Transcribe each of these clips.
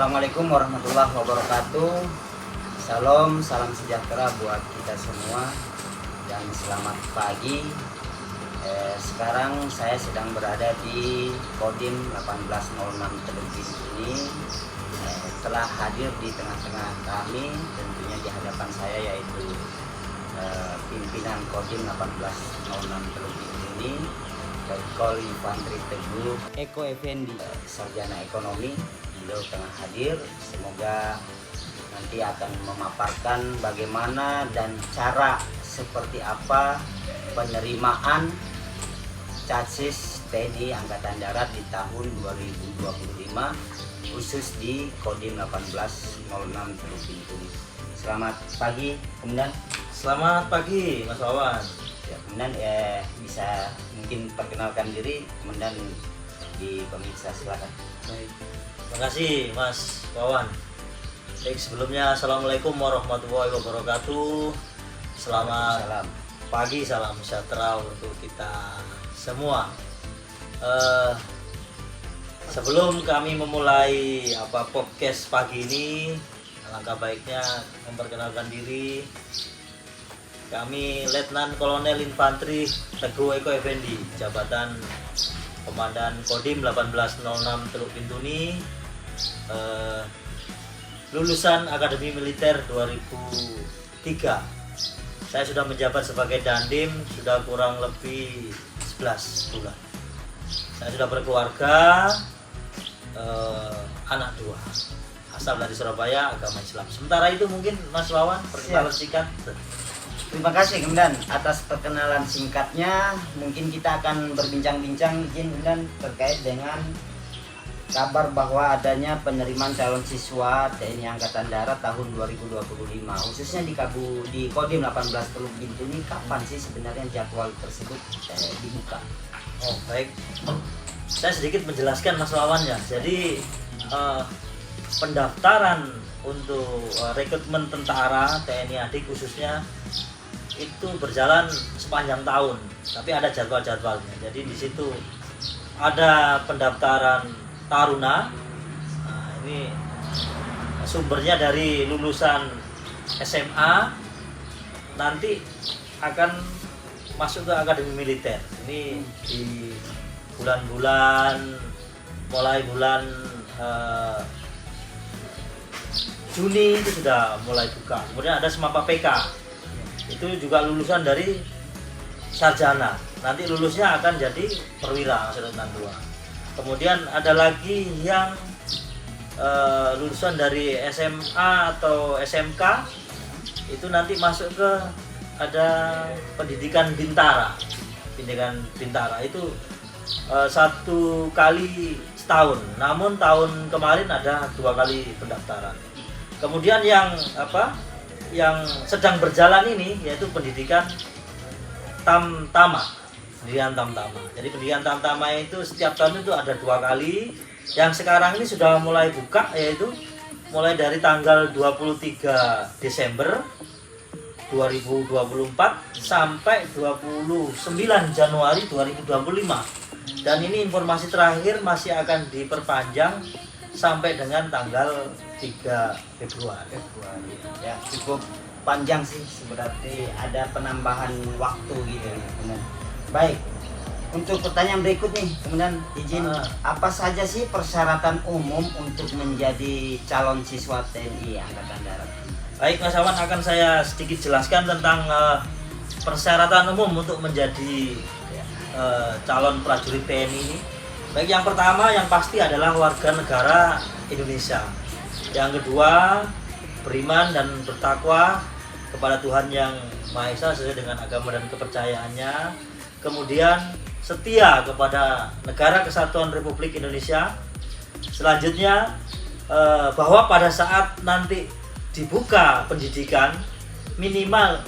Assalamualaikum warahmatullahi wabarakatuh. Salam sejahtera buat kita semua dan selamat pagi. Sekarang saya sedang berada di Kodim 1806 Teluk Bintu ini. Telah hadir di tengah-tengah kami, tentunya di hadapan saya yaitu pimpinan Kodim 1806 Teluk Bintu ini, Letkol Infantri Teguh Eko Effendi, sarjana ekonomi. Beliau tengah hadir, semoga nanti akan memaparkan bagaimana dan cara seperti apa penerimaan chassis TNI Angkatan Darat di tahun 2025 khusus di Kodim 1806 Teluk Bintu. Selamat pagi, Komandan. Selamat pagi, Mas Wawan. Ya, Komandan, bisa mungkin perkenalkan diri, Komandan, di pemirsa, silakan. Baik. Terima kasih, Mas Wawan. Baik, sebelumnya Assalamualaikum warahmatullahi wabarakatuh. Selamat Salam. pagi, salam sejahtera untuk kita semua. Sebelum kami memulai podcast pagi ini, alangkah baiknya memperkenalkan diri. Kami Letnan Kolonel Infantri Teguh Eko Effendi, jabatan Komandan Kodim 1806 Teluk Bintu ini, lulusan Akademi Militer 2003. Saya sudah menjabat sebagai Dandim sudah kurang lebih 11 bulan. Saya sudah berkeluarga, anak 2, asal dari Surabaya, agama Islam. Sementara itu mungkin Mas Wawan perkenalan singkat. Terima kasih, Komandan, atas perkenalan singkatnya. Mungkin kita akan berbincang-bincang, izin Komandan, terkait dengan kabar bahwa adanya penerimaan calon siswa TNI Angkatan Darat tahun 2025, khususnya di Kodim 18 Teluk Bintu ini. Kapan sih sebenarnya jadwal tersebut dibuka? Oh, baik. Saya sedikit menjelaskan Mas Wawan ya. Jadi pendaftaran untuk rekrutmen tentara TNI AD khususnya itu berjalan sepanjang tahun, tapi ada jadwal-jadwalnya. Jadi di situ ada pendaftaran taruna. Nah, ini sumbernya dari lulusan SMA, nanti akan masuk ke akademi militer. Ini di bulan-bulan, mulai bulan Juni itu sudah mulai buka. Kemudian ada SMAPA PK, itu juga lulusan dari sarjana, nanti lulusnya akan jadi perwira Letnan 2. Kemudian ada lagi yang lulusan dari SMA atau SMK, itu nanti masuk ke ada pendidikan bintara. Pendidikan bintara itu 1 kali setahun, namun tahun kemarin ada 2 kali pendaftaran. Kemudian yang sedang berjalan ini yaitu pendidikan tamtama. Pendidikan tamtama. Jadi pendidikan tamtama itu setiap tahun itu ada 2 kali. Yang sekarang ini sudah mulai buka, yaitu mulai dari tanggal 23 Desember 2024 sampai 29 Januari 2025. Dan ini informasi terakhir masih akan diperpanjang sampai dengan tanggal 3 Februari. Ya, cukup panjang sih, berarti ada penambahan waktu gitu ya. Baik, untuk pertanyaan berikut nih, kemudian izin, apa saja sih persyaratan umum untuk menjadi calon siswa TNI Angkatan Darat? Baik, Mas Awan, akan saya sedikit jelaskan tentang persyaratan umum untuk menjadi calon prajurit TNI ini. Baik, yang pertama yang pasti adalah warga negara Indonesia. Yang kedua, beriman dan bertakwa kepada Tuhan Yang Maha Esa sesuai dengan agama dan kepercayaannya. Kemudian setia kepada Negara Kesatuan Republik Indonesia. Selanjutnya bahwa pada saat nanti dibuka pendidikan minimal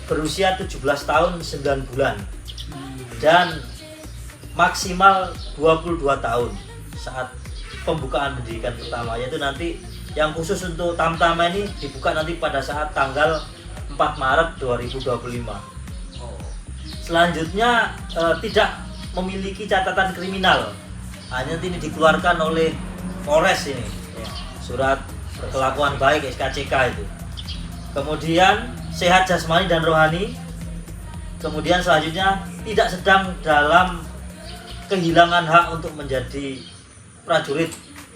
berusia 17 tahun 9 bulan dan maksimal 22 tahun saat pembukaan pendidikan pertama, yaitu nanti yang khusus untuk tamtama ini dibuka nanti pada saat tanggal 4 Maret 2025. Selanjutnya tidak memiliki catatan kriminal, hanya ini dikeluarkan oleh Polres ini. surat kelakuan baik SKCK itu. Kemudian sehat jasmani dan rohani. Kemudian selanjutnya tidak sedang dalam kehilangan hak untuk menjadi prajurit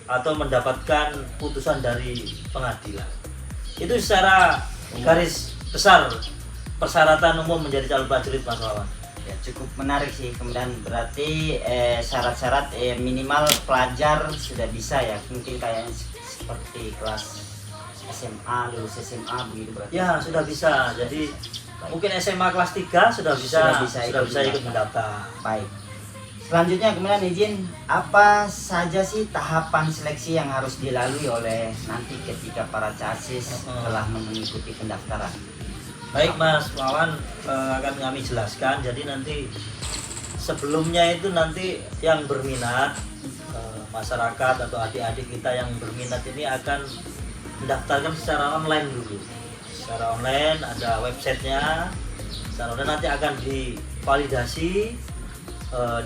atau mendapatkan putusan dari pengadilan. Itu secara garis besar persyaratan umum menjadi calon prajurit, Mas Wawan. Ya, cukup menarik sih. Kemudian berarti syarat-syarat minimal pelajar sudah bisa ya, mungkin kayak seperti kelas SMA, lulus SMA begitu berarti. Ya, sudah bisa. Jadi mungkin SMA kelas 3 sudah bisa ikut mendaftar. Baik. Selanjutnya kemudian izin, apa saja sih tahapan seleksi yang harus dilalui oleh nanti ketika para casis telah mengikuti pendaftaran? Baik Mas Wawan, akan kami jelaskan. Jadi nanti sebelumnya itu nanti yang berminat, masyarakat atau adik-adik kita yang berminat ini akan mendaftarkan secara online dulu. Secara online ada websitenya. Secara online nanti akan divalidasi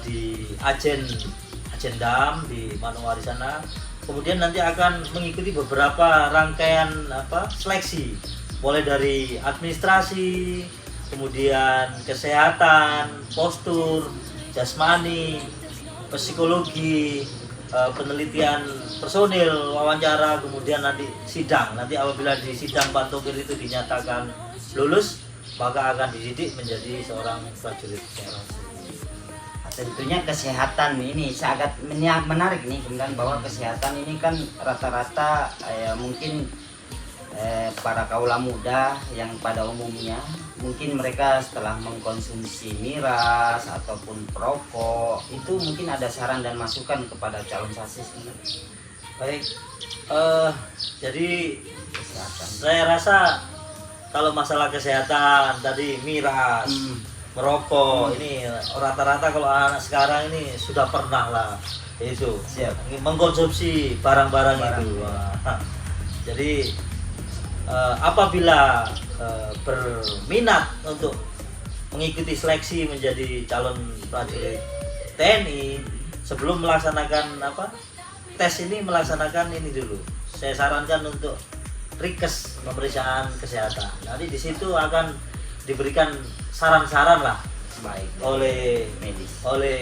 di Agendam di Manowari sana. Kemudian nanti akan mengikuti beberapa rangkaian seleksi, mulai dari administrasi, kemudian kesehatan, postur, jasmani, psikologi, penelitian personil, wawancara, kemudian nanti sidang. Nanti apabila di sidang Pak Tokir itu dinyatakan lulus, maka akan dididik menjadi seorang prajurit. Tentunya kesehatan ini sangat menarik nih, kemudian bahwa kesehatan ini kan rata-rata mungkin para kaula muda yang pada umumnya mungkin mereka setelah mengkonsumsi miras ataupun perokok itu mungkin ada saran dan masukan kepada calon casis ini. Baik, jadi Kesehatan. saya rasa kalau masalah kesehatan tadi miras, merokok ini rata-rata kalau anak sekarang ini sudah pernah lah itu mengkonsumsi barang-barang itu. Wah. Jadi apabila berminat untuk mengikuti seleksi menjadi calon prajurit TNI, sebelum melaksanakan tes ini melaksanakan ini dulu. Saya sarankan untuk rikes pemeriksaan kesehatan. Nanti di situ akan diberikan saran-saran lah Baik, oleh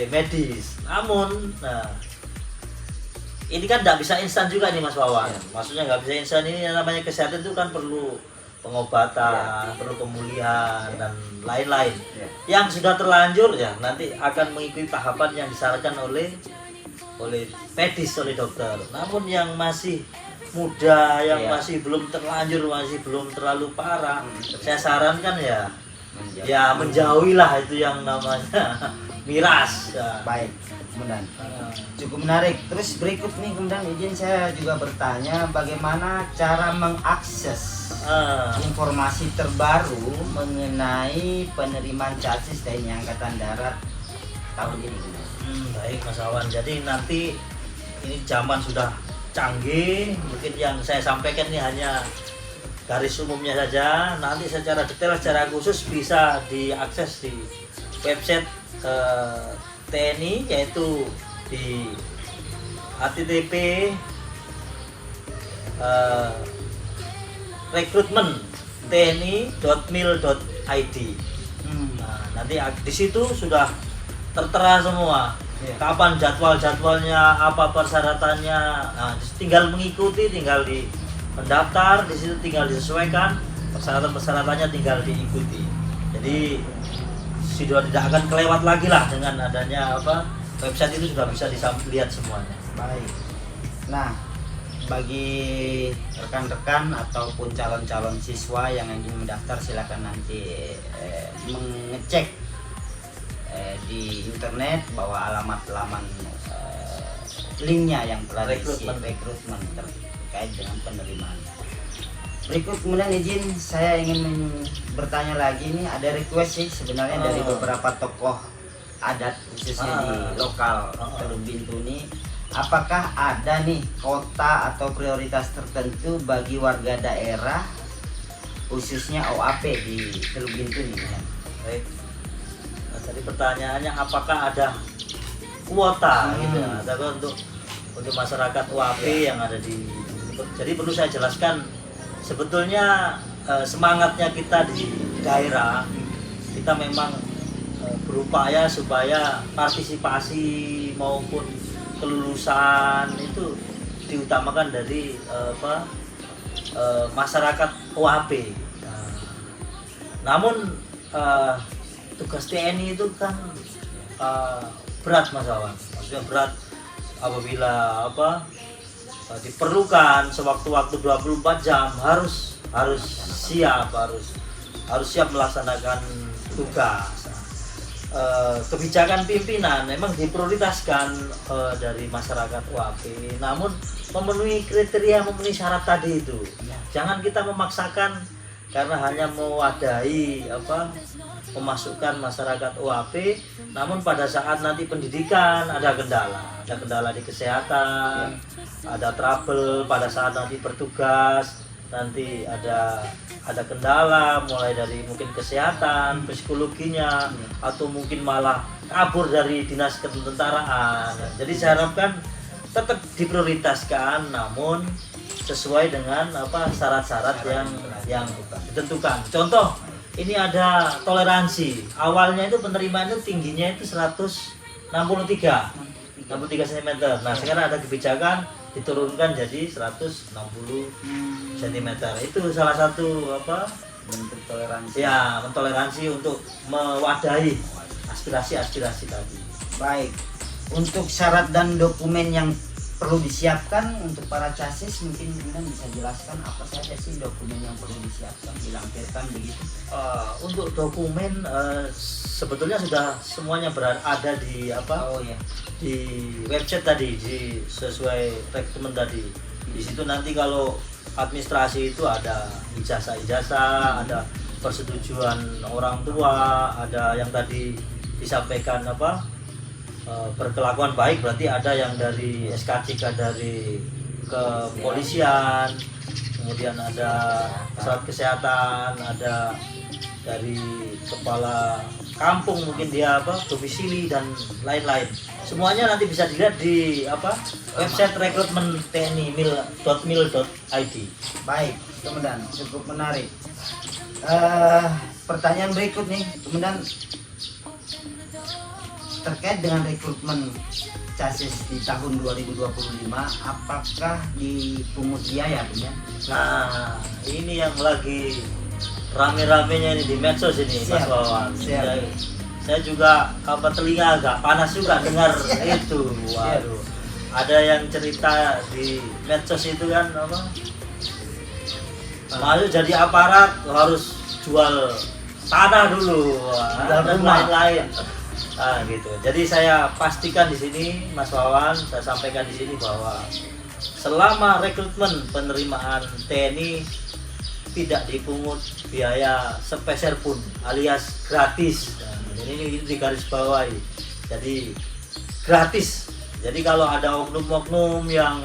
medis. Namun, ini kan tidak bisa instan juga nih Mas Wawan. Maksudnya nggak bisa instan, ini yang namanya kesehatan itu kan perlu pengobatan, perlu pemulihan dan lain-lain. Yang sudah terlanjur ya nanti akan mengikuti tahapan yang disarankan oleh medis, oleh dokter. Namun yang masih muda, yang masih belum terlanjur, masih belum terlalu parah, saya sarankan ya menjauhilah itu yang namanya miras. Ya. Baik, kemudian cukup menarik. Terus berikut nih kemudian izin saya juga bertanya bagaimana cara mengakses informasi terbaru mengenai penerimaan casis TNI Angkatan Darat tahun ini. Baik Mas Awan, jadi nanti ini zaman sudah canggih, mungkin yang saya sampaikan ini hanya garis umumnya saja. Nanti secara detail, secara khusus bisa diakses di website TNI, yaitu di http rekrutmen.tni.mil.id. Nah, nanti di situ sudah tertera semua. Kapan jadwalnya, apa persyaratannya. Nah, tinggal mengikuti, tinggal mendaftar, di situ tinggal disesuaikan, persyaratannya tinggal diikuti. Jadi sudah tidak akan kelewat lagi lah dengan adanya website itu, sudah bisa dilihat semuanya. Baik. Nah, bagi rekan-rekan ataupun calon-calon siswa yang ingin mendaftar, silakan nanti mengecek di internet bahwa alamat linknya yang telah diisi rekrutmen terkait dengan penerimaan. Berikut kemudian izin saya ingin bertanya lagi nih, ada request sih sebenarnya dari beberapa tokoh adat khususnya di lokal Teluk Bintu ini. Apakah ada nih kota atau prioritas tertentu bagi warga daerah khususnya OAP di Teluk Bintu ini? Baik. Nah, tadi pertanyaannya apakah ada kuota gitu, atau untuk masyarakat OAP yang ada di Jadi perlu saya jelaskan, sebetulnya semangatnya kita di daerah, kita memang berupaya supaya partisipasi maupun kelulusan itu diutamakan dari masyarakat OAP. Namun tugas TNI itu kan berat Mas Wawan, maksudnya berat apabila diperlukan sewaktu-waktu 24 jam harus siap melaksanakan tugas. Kebijakan pimpinan memang diprioritaskan dari masyarakat OAP, namun memenuhi kriteria, memenuhi syarat tadi itu. Jangan kita memaksakan karena hanya mewadahi memasukkan masyarakat OAP, namun pada saat nanti pendidikan ada kendala di kesehatan, ada trouble pada saat nanti bertugas, nanti ada kendala mulai dari mungkin kesehatan, psikologinya, atau mungkin malah kabur dari dinas ketentaraan. Jadi saya harapkan tetap diprioritaskan, namun sesuai dengan syarat-syarat yang ditentukan. Contoh, ini ada toleransi. Awalnya itu penerimaan itu tingginya itu 163 cm. Nah, sekarang ada kebijakan diturunkan jadi 160 cm. Itu salah satu bentuk toleransi. Ya, mentoleransi untuk mewadahi aspirasi tadi. Baik. Untuk syarat dan dokumen yang perlu disiapkan untuk para chassis, mungkin bisa jelaskan apa saja sih dokumen yang perlu disiapkan, dilampirkan begitu? Untuk dokumen sebetulnya sudah semuanya ada di di website tadi, sesuai rekomend tadi. Di situ nanti kalau administrasi itu ada ijazah, ada persetujuan orang tua, ada yang tadi disampaikan berkelakuan baik, berarti ada yang dari SKCK dari kepolisian, kemudian ada surat kesehatan, ada dari kepala kampung, mungkin dia domisili dan lain-lain. Semuanya nanti bisa dilihat di website rekrutmen tni.mil.id. Baik, Komandan, cukup menarik. Pertanyaan berikut nih, Komandan, terkait dengan rekrutmen chassis di tahun 2025, apakah dipungut biaya punya? Nah, ini yang lagi rame-ramenya ini di medsos ini, Mas Wawan. Saya juga telinga agak panas juga dengar itu. Waduh. Ada yang cerita di medsos itu kan lalu jadi aparat harus jual tanah dulu dan lain-lain. Gitu. Jadi saya pastikan di sini, Mas Wawan, saya sampaikan di sini bahwa selama rekrutmen penerimaan TNI tidak dipungut biaya sepeser pun, alias gratis. Jadi ini digarisbawahi. Jadi gratis. Jadi kalau ada oknum-oknum yang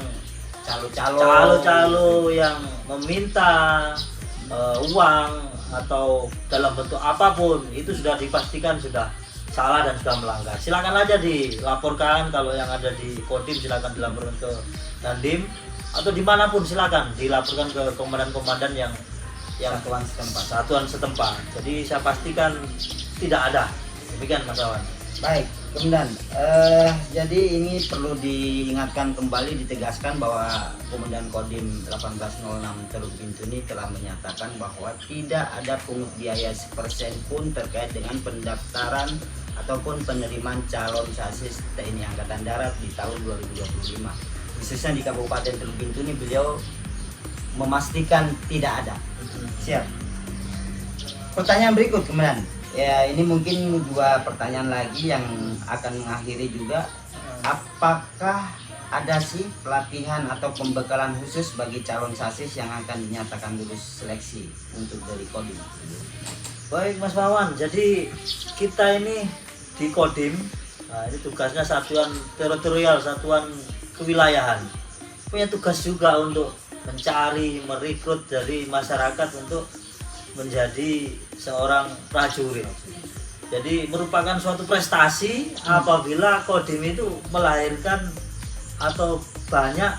calo-calo yang meminta uang atau dalam bentuk apapun, itu sudah dipastikan sudah salah dan sudah melanggar. Silakan aja dilaporkan, kalau yang ada di Kodim silakan dilaporkan ke Dandim, atau dimanapun silakan dilaporkan ke komandan-komandan yang satuan setempat. Jadi saya pastikan tidak ada. Demikian Mas Wawan. Baik, Komandan. Jadi ini perlu diingatkan kembali, ditegaskan bahwa Komandan Kodim 1806 Teluk Bintuni telah menyatakan bahwa tidak ada pungut biaya sepersen pun terkait dengan pendaftaran ataupun penerimaan calon chassis TNI Angkatan Darat di tahun 2025. Khususnya di Kabupaten Teluk Bintuni, beliau memastikan tidak ada. Siap. Pertanyaan berikut, Komandan. Ya, ini mungkin dua pertanyaan lagi yang akan mengakhiri juga. Apakah ada sih pelatihan atau pembekalan khusus bagi calon chassis yang akan dinyatakan lulus seleksi untuk dari Kodim? Baik Mas Wawan, jadi kita ini di Kodim, ini tugasnya satuan teritorial, satuan kewilayahan, punya tugas juga untuk mencari, merekrut dari masyarakat untuk menjadi seorang prajurit. Jadi merupakan suatu prestasi apabila Kodim itu melahirkan atau banyak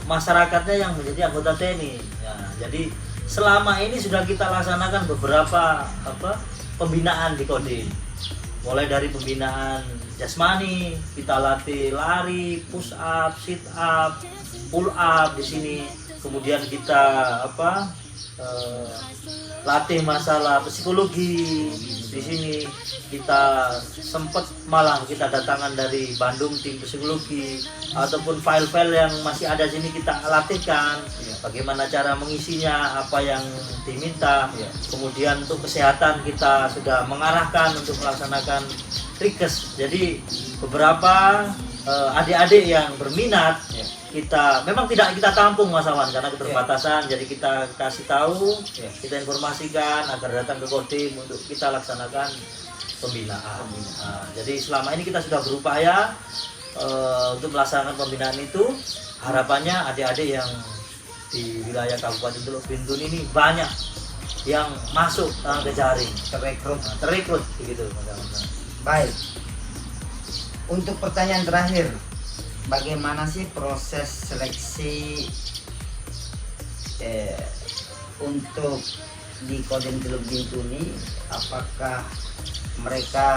masyarakatnya yang menjadi anggota TNI. Ya, jadi selama ini sudah kita laksanakan beberapa pembinaan di Kodim. Mulai dari pembinaan jasmani, kita latih lari, push up, sit up, pull up di sini. Kemudian kita latih masalah psikologi di sini. Kita sempat malah kita datangan dari Bandung tim psikologi, ataupun file-file yang masih ada sini kita latihkan bagaimana cara mengisinya, apa yang diminta. Kemudian untuk kesehatan kita sudah mengarahkan untuk melaksanakan prikes. Jadi beberapa adik-adik yang berminat kita memang tidak kita tampung Mas Awan karena keterbatasan. Jadi kita kasih tahu, kita informasikan agar datang ke Kodim untuk kita laksanakan pembinaan. Nah, jadi selama ini kita sudah berupaya untuk melaksanakan pembinaan itu. Harapannya adik-adik yang di wilayah Kabupaten Teluk Bintun ini banyak yang masuk ke jaring, terrekrut begitu. Baik. Untuk pertanyaan terakhir, bagaimana sih proses seleksi untuk di Kodim Teluk Bintun ini? Apakah mereka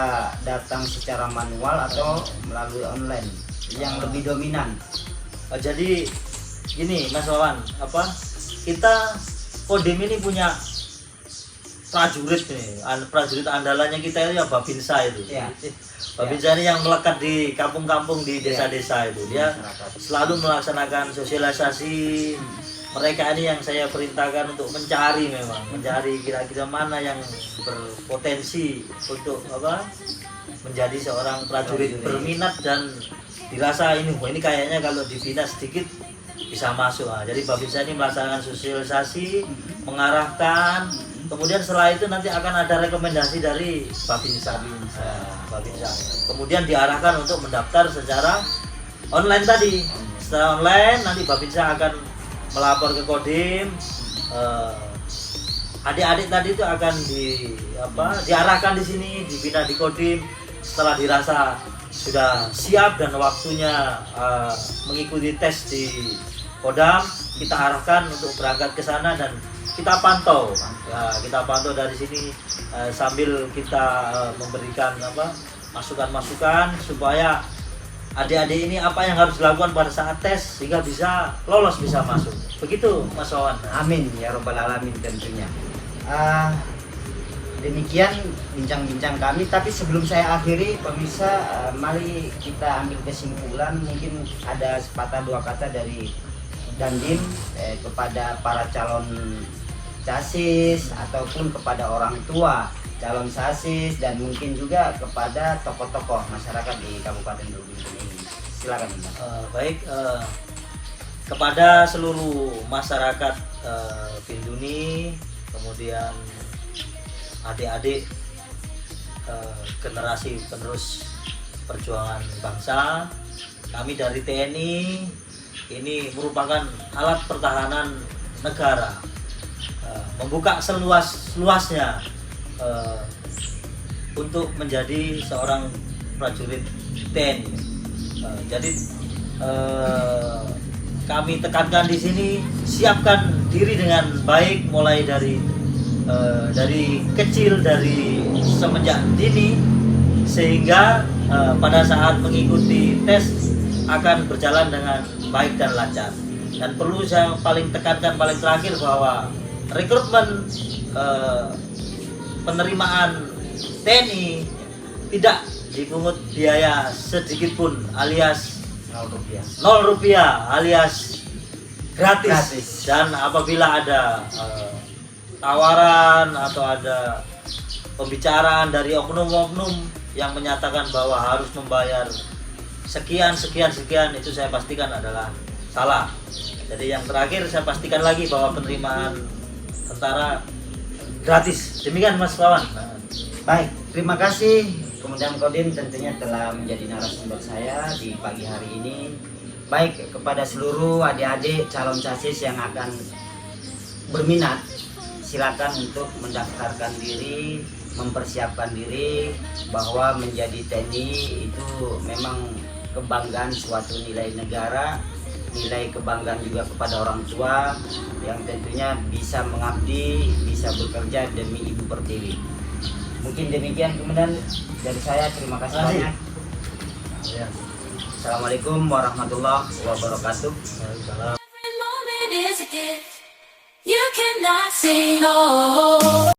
datang secara manual atau melalui online yang lebih dominan? Jadi gini Mas Wawan, kita Kodim ini punya prajurit nih, prajurit andalannya kita itu ya Babinsa itu. Babinsa ini yang melekat di kampung-kampung di desa-desa itu. Dia selalu melaksanakan sosialisasi. Mereka ini yang saya perintahkan untuk mencari kira-kira mana yang berpotensi untuk menjadi seorang prajurit berminat dan dirasa ini kayaknya kalau dibina sedikit bisa masuk. Jadi Babinsa ini melaksanakan sosialisasi, mengarahkan. Kemudian setelah itu nanti akan ada rekomendasi dari Babinsa. Kemudian diarahkan untuk mendaftar secara online tadi. Setelah online nanti Babinsa akan melapor ke Kodim. Adik-adik tadi itu akan diarahkan di sini, dibina di Kodim. Setelah dirasa sudah siap dan waktunya mengikuti tes di Kodam, kita arahkan untuk berangkat ke sana dan kita pantau. Kita pantau dari sini sambil kita memberikan masukan-masukan supaya adik-adik ini apa yang harus dilakukan pada saat tes sehingga bisa lolos, bisa masuk. Begitu Mas Wawan. Amin ya robbal alamin tentunya. Demikian bincang-bincang kami, tapi sebelum saya akhiri pemirsa, mari kita ambil kesimpulan. Mungkin ada sepatah dua kata dari Dandim kepada para calon casis ataupun kepada orang tua calon sasis dan mungkin juga kepada tokoh-tokoh masyarakat di Kabupaten Teluk Bintun ini. Silakan. Baik, kepada seluruh masyarakat Bintuni, kemudian adik-adik generasi penerus perjuangan bangsa, kami dari TNI ini merupakan alat pertahanan negara, membuka seluas-luasnya untuk menjadi seorang prajurit TNI. Jadi kami tekankan di sini, siapkan diri dengan baik mulai dari kecil, dari semenjak dini, sehingga pada saat mengikuti tes akan berjalan dengan baik dan lancar. Dan perlu saya paling tekankan paling terakhir bahwa rekrutmen penerimaan TNI tidak dipungut biaya sedikit pun, alias 0 rupiah alias gratis. Dan apabila ada tawaran atau ada pembicaraan dari oknum-oknum yang menyatakan bahwa harus membayar sekian, itu saya pastikan adalah salah. Jadi yang terakhir saya pastikan lagi bahwa penerimaan tentara gratis. Demikian Mas Wawan. Baik, terima kasih. Kemudian Kodim tentunya telah menjadi narasumber saya di pagi hari ini. Baik, kepada seluruh adik-adik calon casis yang akan berminat, silakan untuk mendaftarkan diri, mempersiapkan diri bahwa menjadi TNI itu memang kebanggaan suatu nilai negara nilai kebanggaan juga kepada orang tua yang tentunya bisa mengabdi, bisa bekerja demi Ibu Pertiwi. Mungkin demikian Komandan dari saya, terima kasih banyak. Ya. Assalamualaikum warahmatullahi wabarakatuh. Waalaikumsalam. Every moment is a gift. You cannot say no.